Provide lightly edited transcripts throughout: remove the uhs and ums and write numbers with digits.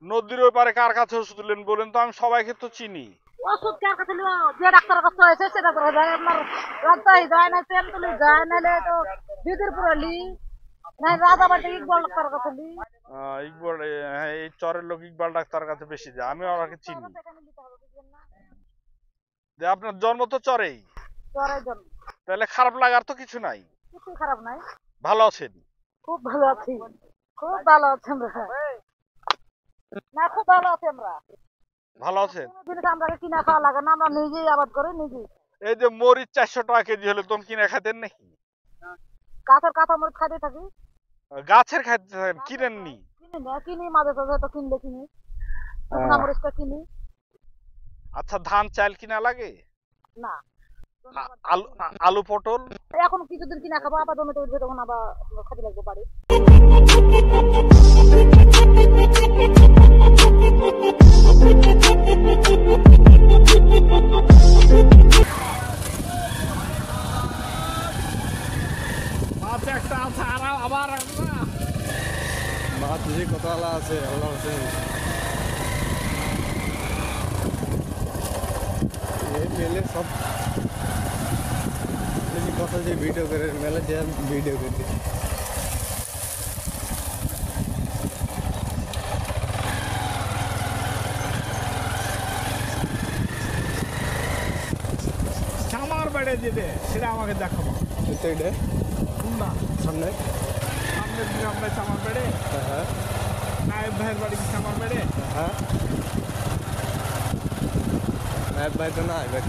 নদীর ওই পারে কার কাছে ওষুধ নিলেন বলেন তো, আমি সবাইকে তো চিনি। ওষুধ কার কাছে নিব? যে ডাক্তারের কাছে হয়েছে সে ডাক্তার যায়। আপনার রাজশাহী যায় না, তেমতুলি যায়, নাহলে তো বিদিরপুরে লি, নাই রাজাবাড়ি ইকবাল ডাক্তারের কাছে লি। ইকবাল, হ্যাঁ, এই চরের লোক ইকবাল ডাক্তার কাছে বেশি যায়, আমি ওনাকে চিনি। যে আপনার জন্ম তো চরেই, চরের জন্য তাহলে খারাপ লাগার তো কিছু নাই। কিছু খারাপ নাই, ভালো আছেন? খুব ভালো আছি, খুব ভালো আছি আমরা। না, খুব ভালো আছি আমরা। ভালো আছেন? কোনো জিনিস আমরা কিনা খাওয়া লাগে না, আমরা নিজেই আবাদ করি নিজেই। এই যে মরিচ 400 টাকা কেজি হলে তখন কিনে খাইতেন নাকি? গাছের কাঁচা মরিচ খাইতে থাকি। গাছের খাইতেন, কিনেননি? কিনি না, কিনি মাঝে সাঝে, তো কিনলে কিনি, শুকনা মরিচটা কিনি। আচ্ছা, ধান চাল কিনা লাগে? না, আলু, আলু পটল? এখন কিছুদিন কিনা খাবো, আবার জমিতে উঠবে তখন আবার খাতে লাগবে বাড়ি। মাছ একটা আছে, আর আবার মাছ যে কতলা আছে আল্লাহ আছে। এই মেলে সব কথা যে ভিডিও করে মেলে যে ভিডিও করতে খামার বেড়ে যেতে সেটা আমাকে দেখাবো। এটা না, সামনে সামনের গ্রামে চামার বেড়ে, হ্যাঁ নায়েব ভাইয়ের বাড়ি চামার বেড়ে। হ্যাঁ নায়ব ভাই তো না এবার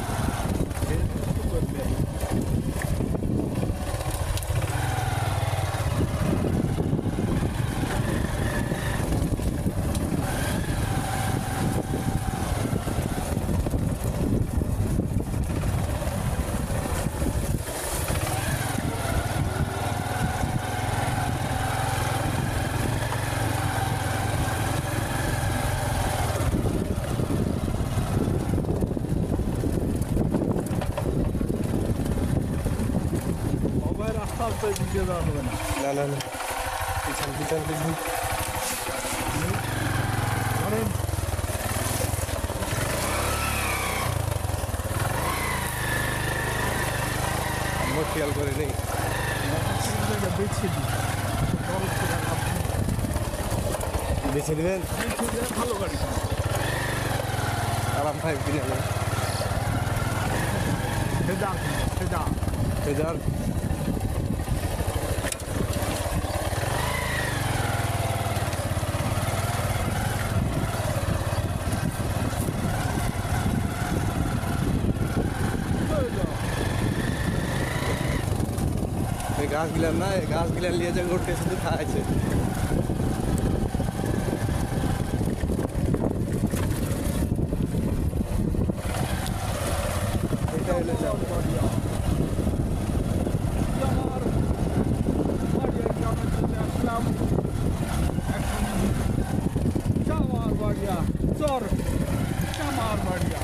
রাস্তা তো দিয়ে দেওয়া হবে না। না না না পিছন পিছন পিছন ধরেন আমরা খেয়াল করে নেই বেছে দিই, বেছে দেবেন ভালো গাড়ি। আরাম ফাইভ কিনে নেন সেদান, সেদান। ফেজার গাছ গিলার না গাছ গিলার নিয়ে যা ঘুরতে শুধু খাইছে এটা হলো যা চর চামার বাড়িয়া।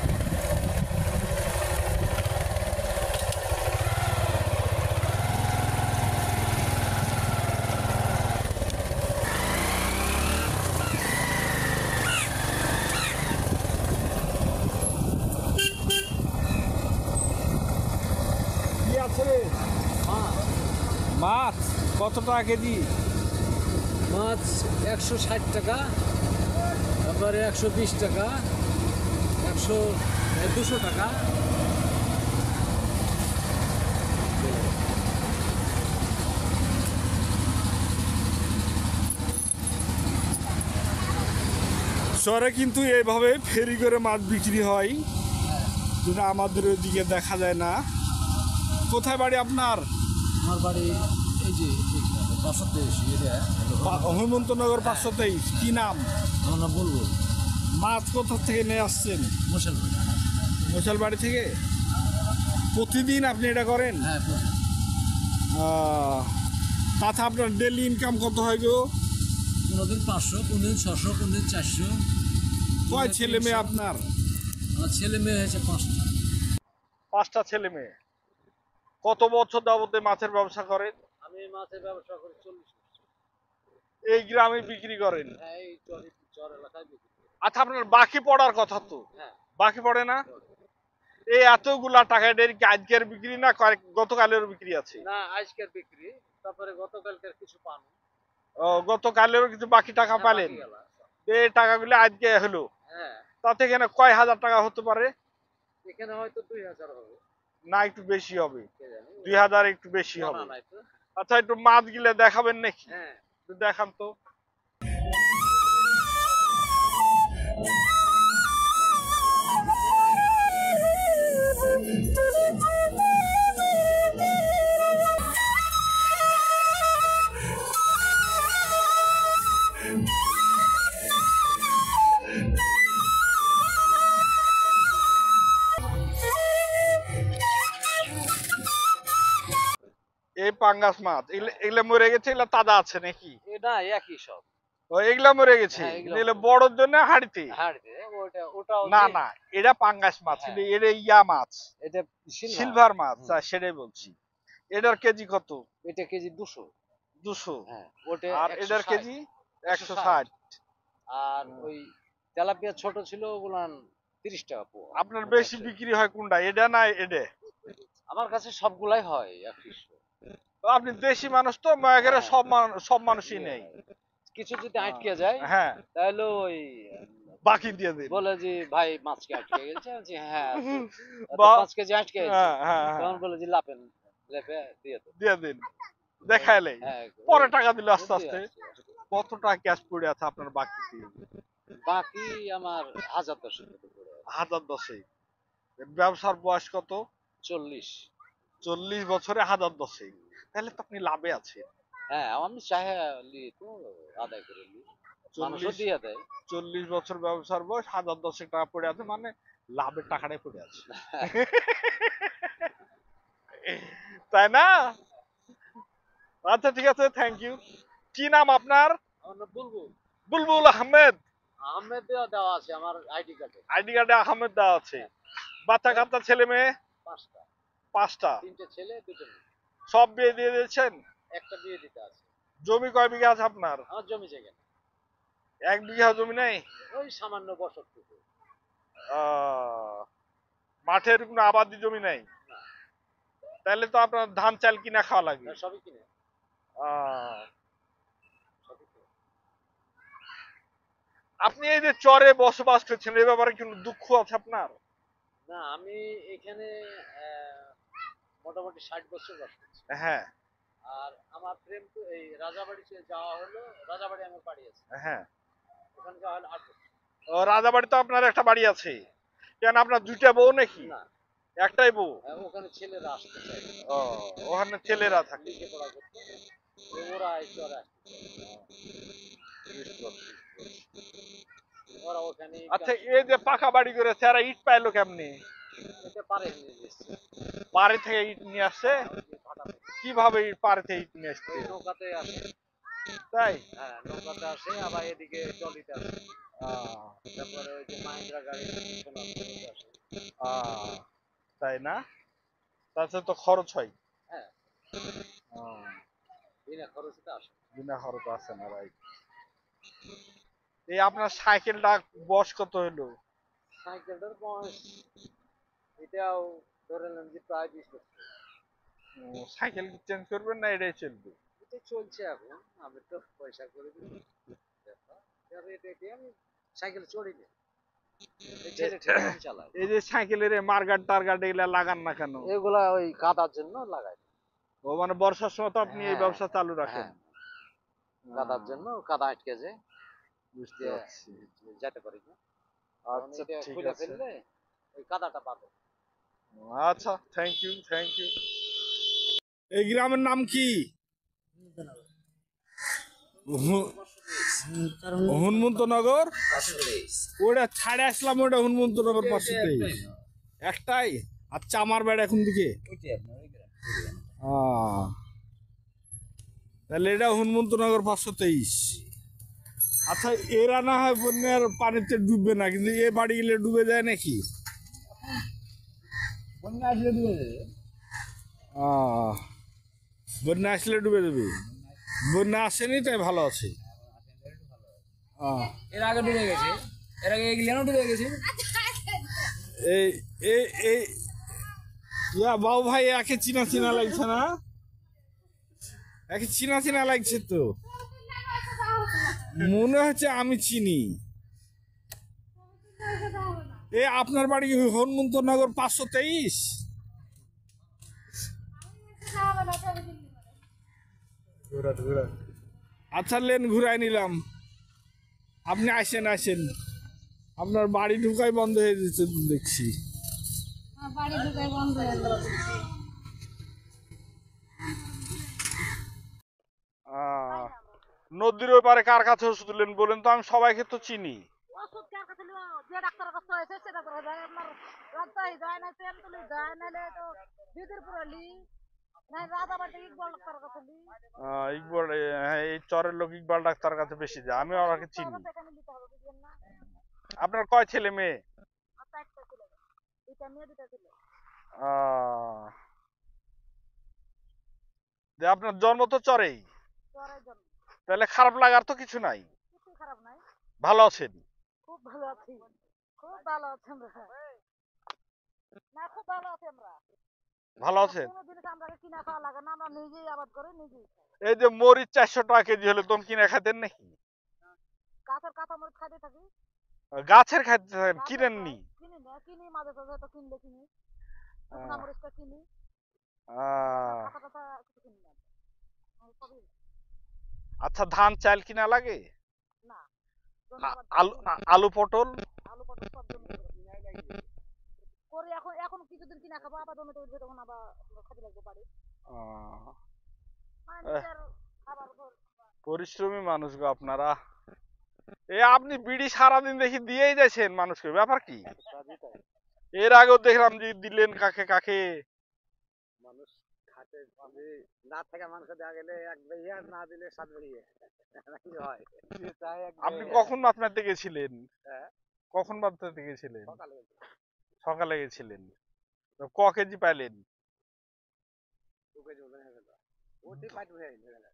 কি আছে রে? মাছ কত টাকা কেজি? মাছ 160 টাকা, তারপরে 120 টাকা, 200 টাকা। শহরে কিন্তু এইভাবে ফেরি করে মাছ বিক্রি হয়, যেটা আমাদের ওইদিকে দেখা যায় না। কোথায় বাড়ি আপনার? আমার বাড়ি এই যে 523 হেমন্তনগর 523। কি নাম? আমরা বলবো মাছ কোথা থেকে নিয়ে আসছেন? মশাল বাড়ি। মশাল বাড়ি থেকে। প্রতিদিন আপনি এটা করেন? হ্যাঁ, তাতে আপনার ডেলি ইনকাম কত হয় গো? কোনোদিন 500, কোনোদিন 600, কোনোদিন 400। কয় ছেলে মেয়ে আপনার? আমার ছেলে মেয়ে হয়েছে 5টা। 5টা ছেলে মেয়ে। কত বছর যাবতে মাছের ব্যবসা করেন? আমি মাছের ব্যবসা করি 40 বছর। এই গ্রামে বিক্রি করেন? হ্যাঁ, এই চর এলাকায় বিক্রি করি। আচ্ছা, আপনার বাকি পড়ার কথা তো, হ্যাঁ, বাকি পড়ে না? এই এতগুলা টাকা এটা কি আজকের বিক্রি না গতকালের বিক্রি আছে? না আজকের বিক্রি, তারপরে গতকালকের কিছু পান। ও, গতকালেরও কিছু বাকি টাকা হ্যাঁ, পালেন? বাকি গেল। এই টাকাগুলো আজকে হলো, হ্যাঁ, তাতে এখানে কয় হাজার টাকা হতে পারে? এখানে হয়তো 2000 হবে, না একটু বেশি হবে? কে জানি। 2000 একটু বেশি হবে। জানা নাই তো। আচ্ছা, একটু মাছ গিলে দেখাবেন নাকি? হ্যাঁ, একটু দেখান তো। এই পাঙ্গাস মাছ এগুলা মরে গেছে, এগুলা তাজা আছে নাকি? এটা একই সব। ও, এগুলা মরে গেছে? হ্যাঁ, এগুলা এগুলা বড়র জন্য হাড়িতে? হাড়িতে ওটাও না না, এটা পাঙ্গাস মাছ, হ্যাঁ। এটা ইয়া মাছ, এটা সিলভার মাছ, সেটাই বলছি। এটার কেজি কত? এটা কেজি 200। 200? হ্যাঁ, ওটা আর এটার 160 কেজি 160? আর ওই তেলাপিয়া ছোট ছিল ওগুলান 30 টাকা পোয়া। আপনার বেশি বিক্রি হয় কোনটা, এটা না এটা? আমার কাছে সবগুলাই হয় 100। আপনি দেশি মানুষ তো, একেবারে সব মানুষই নেই। কিছু যদি আটকে যায় হ্যাঁ, তাহলে ওই বাকি দিয়ে দিন। বলে যে ভাই মাছ কি আটকে গেছে, আমি বলছি, হ্যাঁ তো বা- 5 কেজি আটকে গেছে। হ্যাঁ হ্যাঁ হ্যাঁ, তখন বলে যে লেপে দিয়ে তো। দিয়ে দিন, দেখাইলে হ্যাঁ, পরে টাকা দিলে আস্তে দিয়ে আস্তে। আসছে। কত টাকা ক্যাশ পড়ে আছে আপনার বাকিতে? বাকি আমার 1010 মতো পড়ে আছে। 1010? ব্যবসার বয়স কত? 40। 40 বছরে 1010? তাহলে তো আপনি লাভে আছেন। হ্যাঁ, আমি চাহে লি তো আদায় করে লি, মানুষও দিয়ে দেয়। 40 বছর ব্যবসার বয়স, 1010 টাকা পড়ে আছে, মানে লাভের টাকাটাই পড়ে আছে। তাই না? আচ্ছা ঠিক আছে, থ্যাংক ইউ। কি নাম আপনার? আমার নাম বুলবুল বুলবুল আহমেদ। আহমেদ দেওয়া আছে আমার আইডি কার্ডে। আইডি কার্ডে আহমেদ দেওয়া আছে। বাচ্চা কাচ্চা ছেলে মেয়ে? 5টা। 5টা? 3টে ছেলে 2টে মেয়ে। সব বিয়ে দিয়ে দিয়েছেন? একটা বিয়ে দিতে আছে। জমি কয় বিঘা আছে আপনার? আমার জমি জায়গা নেই। 1 বিঘা জমি নেই? ওই সামান্য বসতটুকু। মাঠের কোনো আবাদি জমি নেই? না। তাহলে তো আপনার ধান চাল কিনা খাওয়া লাগবে। না, সবই কিনে। আহ, সবই কিনে। আপনি এই যে চরে বসবাস করছেন, এই ব্যাপারে কোনো দুঃখ আছে আপনার? না, আমি এখানে মোটামুটি 60 বছর বাস করছি। হ্যাঁ আর আমার প্রেম তো এই রাজাবাড়ি যাওয়া হলো, রাজাবাড়ি আমার বাড়ি আছে, হ্যাঁ। ওখানে যাওয়া হলো 8 বছর। ও, রাজাবাড়ি তো আপনার একটা বাড়ি আছে? কেন, আপনার 2টা বউ নাকি? না, একটাই বউ? ওখানে ছেলেরা আসতে চায়, ও, ওখানে ছেলেরা থাকে। লেখাপড়া করতে, ওরা এই চরে আসতে চায়। ওরা ওখানে আচ্ছা, এই যে পাকা বাড়ি করেছে, এরা ইট পাইলো কেমনি? এটা পারে নিয়ে এসছে। পাড়ে থেকে ইট নিয়ে আসছে? ভাটা থেকে। কিভাবে পাড়ে থেকে ইট নিয়ে আসছে? ওই নৌকাতে আসে। তাই? হ্যাঁ, নৌকাতে আসে, আবার এদিকে টলিতে আসে। আহ, তারপরে ওই যে মাহিন্দ্রা গাড়ি শোনা আসে। তাই না? তাতে তো খরচ হয়। হ্যাঁ, বিনা খরচে আসে। বিনা খরচ আছে না, রাইট। এই আপনার সাইকেলটা বয়স কত হলো? সাইকেলটার বয়স এটাও ধরে নেন যে প্রায় 20 বছর। সাইকেল চেঞ্জ করবেন না এটাই চলবে? এটা চলছে এখন, আমি তো পয়সা করে দিই। আমি সাইকেল চড়ি না, ছেলে চালায়। এই যে সাইকেলের মার্গাট টার্গাট এগুলা লাগান না কেন? এগুলা ওই কাদার জন্য লাগাই। ও, মানে বর্ষার সময় তো আপনি এই হ্যাঁ, ব্যবসা চালু রাখেন? কাদার জন্য, কাদা আটকে যায়, বুঝতে পারছি। যেতে পারি না। আচ্ছা ঠিক খুলে আছে। ফেললে ওই কাদাটা পাবে। আচ্ছা, থ্যাংক ইউ থ্যাংক ইউ। এই গ্রামের নাম কি? হনুমন্তনগর? ওটা ছাড়ে আসলাম, ওটা হনুমন্তনগর 523 একটাই। আচ্ছা, আমার বাড়ি এখন দিকে। তাহলে এটা হনুমন্তনগর 523। আচ্ছা, এরা না হয় বন্যার পানিতে ডুববে না, কিন্তু এ বাড়ি গেলে ডুবে যায় নাকি? বন্যা আসলে ডুবে ডুবে যাবে। বন্যা আসেনি তাই ভালো আছে। আহ, এর আগে ডুবে গেছে, এর আগে এগুলিয়ানও ডুবে গেছে। এই এই এই ইয়া বাবু ভাই একে চিনা চিনা লাগছে না, একে চিনা চিনা লাগছে তো, মনে হচ্ছে আমি চিনি। এ আপনার বাড়ি হনুমন্তনগর 523? আচ্ছা লেন ঘুরাই নিলাম, আপনি আসেন আসেন। আপনার বাড়ি ঢুকাই বন্ধ হয়ে যেতে দেখছি। বাড়ি ঢুকে বন্ধ হয়ে গেল। নদীর ওই পারে কার কাছে ওষুধ দিলেন বলেন তো, আমি সবাইকে তো চিনি। ওষুধ কার কাছে নিব? যে ডাক্তারের কাছে হয়েছে সেটা করে যায়। আপনার রাজশাহী যায় না, তেমতুলি যায়, নাহলে তো বিদিরপুরে লি, না রাজাবাড়ি ইকবাল ডাক্তারের কাছে লি। ইকবাল, হ্যাঁ এই চরের লোক ইকবাল ডাক্তার কাছে বেশি যায়, আমি ওনাকে চিনি। এখানে নিতে হবে, বুঝলেন না? আপনার কয় ছেলে মেয়ে? আর চারটা ছিল, দুইটা মেয়ে দুইটা ছিল। আপনার জন্ম তো চরেই, জ্বরের জন্য তাহলে খারাপ লাগার তো কিছু নাই, কিছুই খারাপ নাই, ভালো আছেন? খুব ভালো আছি, খুব ভালো আছি আমরা। না খুব ভালো আছি আমরা। ভালো আছেন? কোনো জিনিস আমরা কিনা খাওয়া লাগে না, আমরা নিজেই আবাদ করে নিজেই খাই। এই যে মরিচ 400 টাকা কেজি হলে তখন কিনে খাতেন নাকি? গাছের কাঁচা মরিচ খাইতে থাকি। গাছের খাইতে থাকেন, কিনেননি? কিনি না, কিনি মাঝে সাঝে তো কিনলে কিনি, শুকনা মরিচটা কিনি, কাঁচা কাঁচা কিছু কিনি না। সবই আচ্ছা ধান চাল কিনা লাগে? না, আলু আলু পটল আলু পটল সব জমি করি। এখন এখন কিছুদিন কিনা খাবো, আবার জমিতে উঠবে তখন আবার খাতে লাগবে বাড়ি। মানে নিজের খাবার উপর। পরিশ্রমী মানুষ গো আপনারা। আপনি বিড়ি সারাদিন দেখি দিয়েই যাচ্ছেন মানুষকে, ব্যাপার কি? এর আগেও দেখলাম যে দিলেন কাকে কাকে। মানুষ খাতে যদি না থেকে মানুষকে দেওয়া গেলে এক বেহিয়া, না দিলে 7 বেহিয়া নাকি হয়। আপনি কখন মাছ মারতে গেছিলেন? হ্যাঁ, কখন মাছ মারতে গেছিলেন? সকালে সকালে গেছিলেন। তো ক কেজি পাইলেন? 2 কেজি মতন হয়ে গেল। ওটি পাইট হয়ে গেল।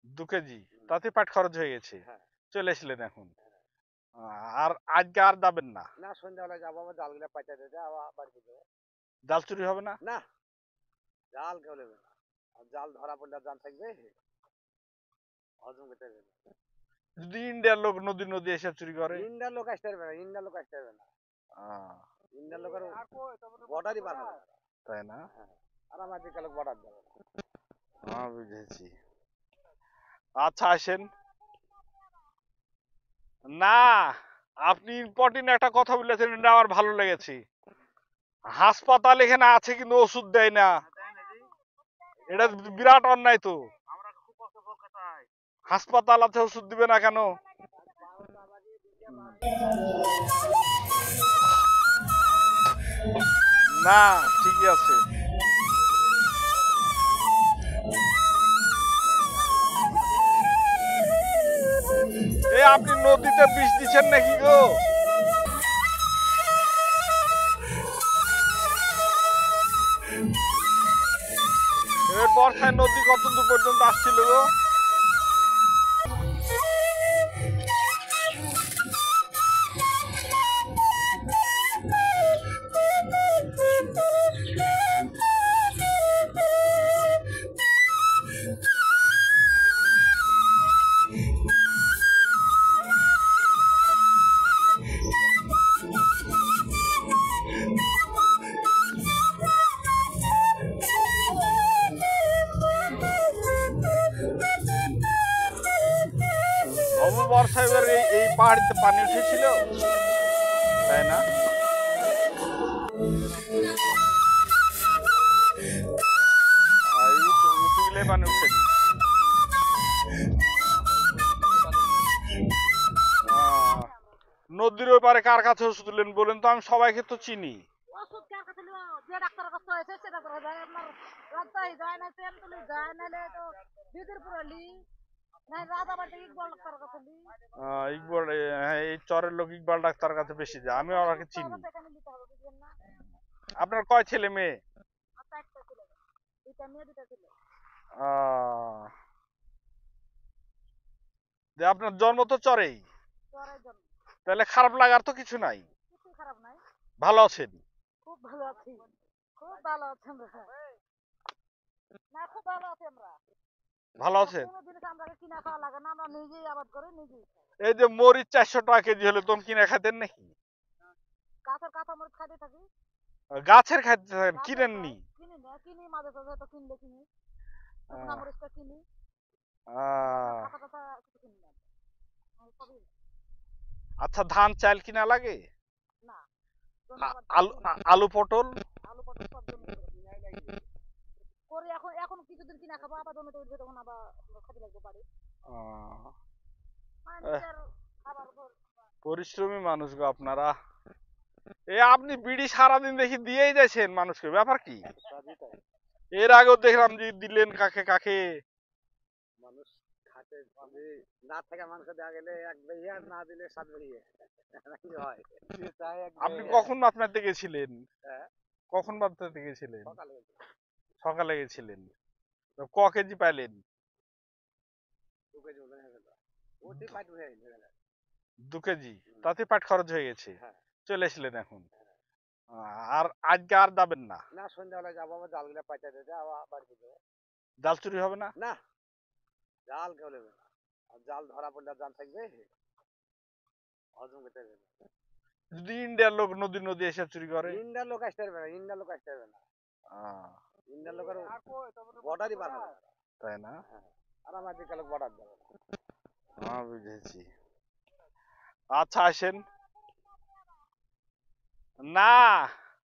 2 কেজি, তাতে পাট খরচ হয়ে গেছে। হ্যাঁ। চলে এসলেন এখন। আর আজকে আর যাবেন না? না, সন্ধ্যাবেলা যাবো, আবার জালগুলা পাইতে দিতে আবার বাড়িতে যাবো। জাল চুরি হবে না? না, জাল কেউ নেবে না। আর জাল ধরা পড়লে জাল থাকবে, হজম করতে পারবে না। যদি ইন্ডিয়ার লোক নদী নদী এসে চুরি করে? ইন্ডিয়ার লোক আসতে পারবে না, ইন্ডিয়ার লোক আসতে পারবে না। ইন্ডিয়ার লোকের বর্ডারই পার হবে না। তাই না? আর আমার দিকে লোক বর্ডার যাবে না। বুঝেছি। আচ্ছা আসেন। না, আপনি ইম্পর্টেন্ট একটা কথা বলেছেন, এটা আমার ভালো লেগেছে। হাসপাতাল এখানে আছে কিন্তু ওষুধ দেয় না, এটা বিরাট অন্যায় তো। হাসপাতাল আছে, ওষুধ দিবে না কেন? না ঠিকই আছে। আপনি নদীতে বিষ দিচ্ছেন নাকি গো? এবার বর্ষায় নদী কত দূর পর্যন্ত আসছিল গো? বর্ষায় এবার এই পাহাড়িতে পানি উঠেছিল, তাই না? উঠে গেলে পানি উঠেনি। নদীর ওই পারে কার কাছে ওষুধ দিলেন বলেন তো, আমি সবাইকে তো চিনি। ওষুধ কার কাছে নিব? যে ডাক্তারের কাছে হয়েছে সেটা করে যায়। আপনার রাজশাহী যায় না, তেমতুলি যায়, নাহলে তো বিদিরপুরে লি, না রাজাবাড়ি ইকবাল ডাক্তারের কাছে লি। ইকবাল, হ্যাঁ এই চরের লোক ইকবাল ডাক্তার কাছে বেশি যায়, আমি ওনাকে চিনি। এখানে নিতে হবে, বুঝলেন না? আপনার কয় ছেলে মেয়ে? আর চারটা ছিল, দুইটা মেয়ে দুইটা ছিল। আপনার জন্ম তো চরেই, জ্বরের জন্য। তাহলে খারাপ লাগার তো কিছু নাই, কিছুই খারাপ নাই, ভালো আছেন। খুব ভালো আছি, খুব ভালো আছি আমরা। না খুব ভালো আছি আমরা। ভালো আছেন। কোনো জিনিস আমরা কিনা খাওয়া লাগে না, আমরা নিজেই আবাদ করে নিজেই খাই। এই যে মরিচ 400 টাকা কেজি হলে তখন কিনে খাইতেন নাকি? গাছের কাঁচা মরিচ খাইতে থাকি। গাছের খাইতেন, গাছের কিনেননি? খাই, কিনি না, কিনি মাঝে সাঝে তো কিনলে কিনি, শুকনা মরিচটা কিনি, আহ, কাঁচা কাঁচা কিছু কিনি না। সবই আচ্ছা, ধান চাল কিনা লাগে? না, জমি আবাদ আলু আলু পটল? আলু পটল সব জমি করি। এখন এখন কিছুদিন কিনা খাবো, আবার জমিতে উঠবে, তখন আবার খাতে লাগবে বাড়ি। আহ, মানে নিজের খাবার উপর। পরিশ্রমী মানুষ গো আপনারা। এ আপনি বিড়ি সারাদিন দেখি দিয়েই যাচ্ছেন মানুষকে, ব্যাপার কি? এর আগেও দেখলাম যে দিলেন কাকে কাকে। মানুষ খাতে যদি না থাকা মানুষকে দেওয়া গেলে এক বেরিয়ে আর না দিলে 7 বেরিয়ে কি হয়। আপনি কখন মাপনাতে গেছিলেন? হ্যাঁ। কখন মাপনাতে গেছিলেন? সকালে সকালে গেছিলেন। তো ক কেজি পাইলেন? 2 কেজি ওজন হয়ে গেল। ওটি পাইট হয়ে গেল। 2 কেজি, তাতে পাট খরচ হয়ে গেছে। হ্যাঁ। চলে এসলেন এখন। আর আজকে আর যাবেন না? না, সন্ধ্যাবেলায় যাবো, আবার জালগুলা পাইতে দিতে আবার বাড়িতে যাবো। জাল চুরি হবে না? না, জাল কেউ নেবে না। আর জাল ধরা পড়লে জাল থাকবে, হজম করতে পারবে না। যদি ইন্ডিয়ার লোক নদী নদী এসে চুরি করে? ইন্ডিয়ার লোক আসতে পারবে না, ইন্ডিয়ার লোক আসতে পারবে না। ইন্ডিয়ার লোকের বর্ডারই পার হবে না। তাই না? আর আমার দিকে লোক বর্ডার দেবে না। হ্যাঁ, বুঝেছি। আচ্ছা, আসেন। না,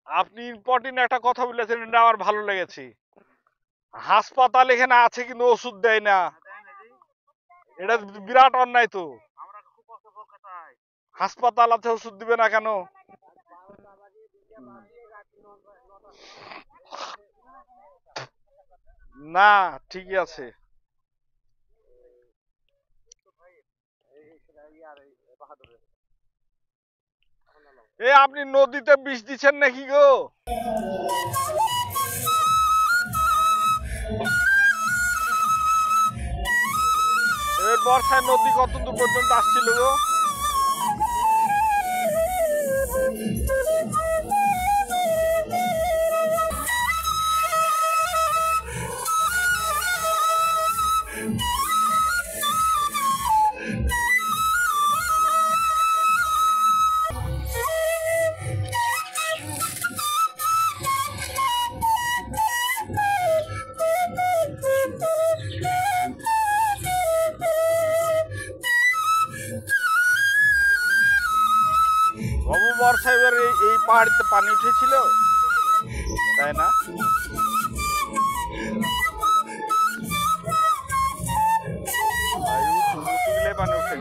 আপনি ইম্পর্টেন্ট একটা কথা বলেছেন, এটা আমার ভালো লেগেছে। হাসপাতাল এখানে আছে কিন্তু ওষুধ দেয় না, এটা বিরাট অন্যায় তো। হাসপাতাল আছে, ওষুধ দিবে না কেন? না, ঠিকই আছে। এ আপনি নদীতে বিষ দিচ্ছেন নাকি গো? এর বর্ষায় নদী কত দূর পর্যন্ত আসছিল গো? বাবু, বর্ষা এবার এই পাহাড়িতে পানি উঠেছিল, তাই না? উঠলে পানি উঠে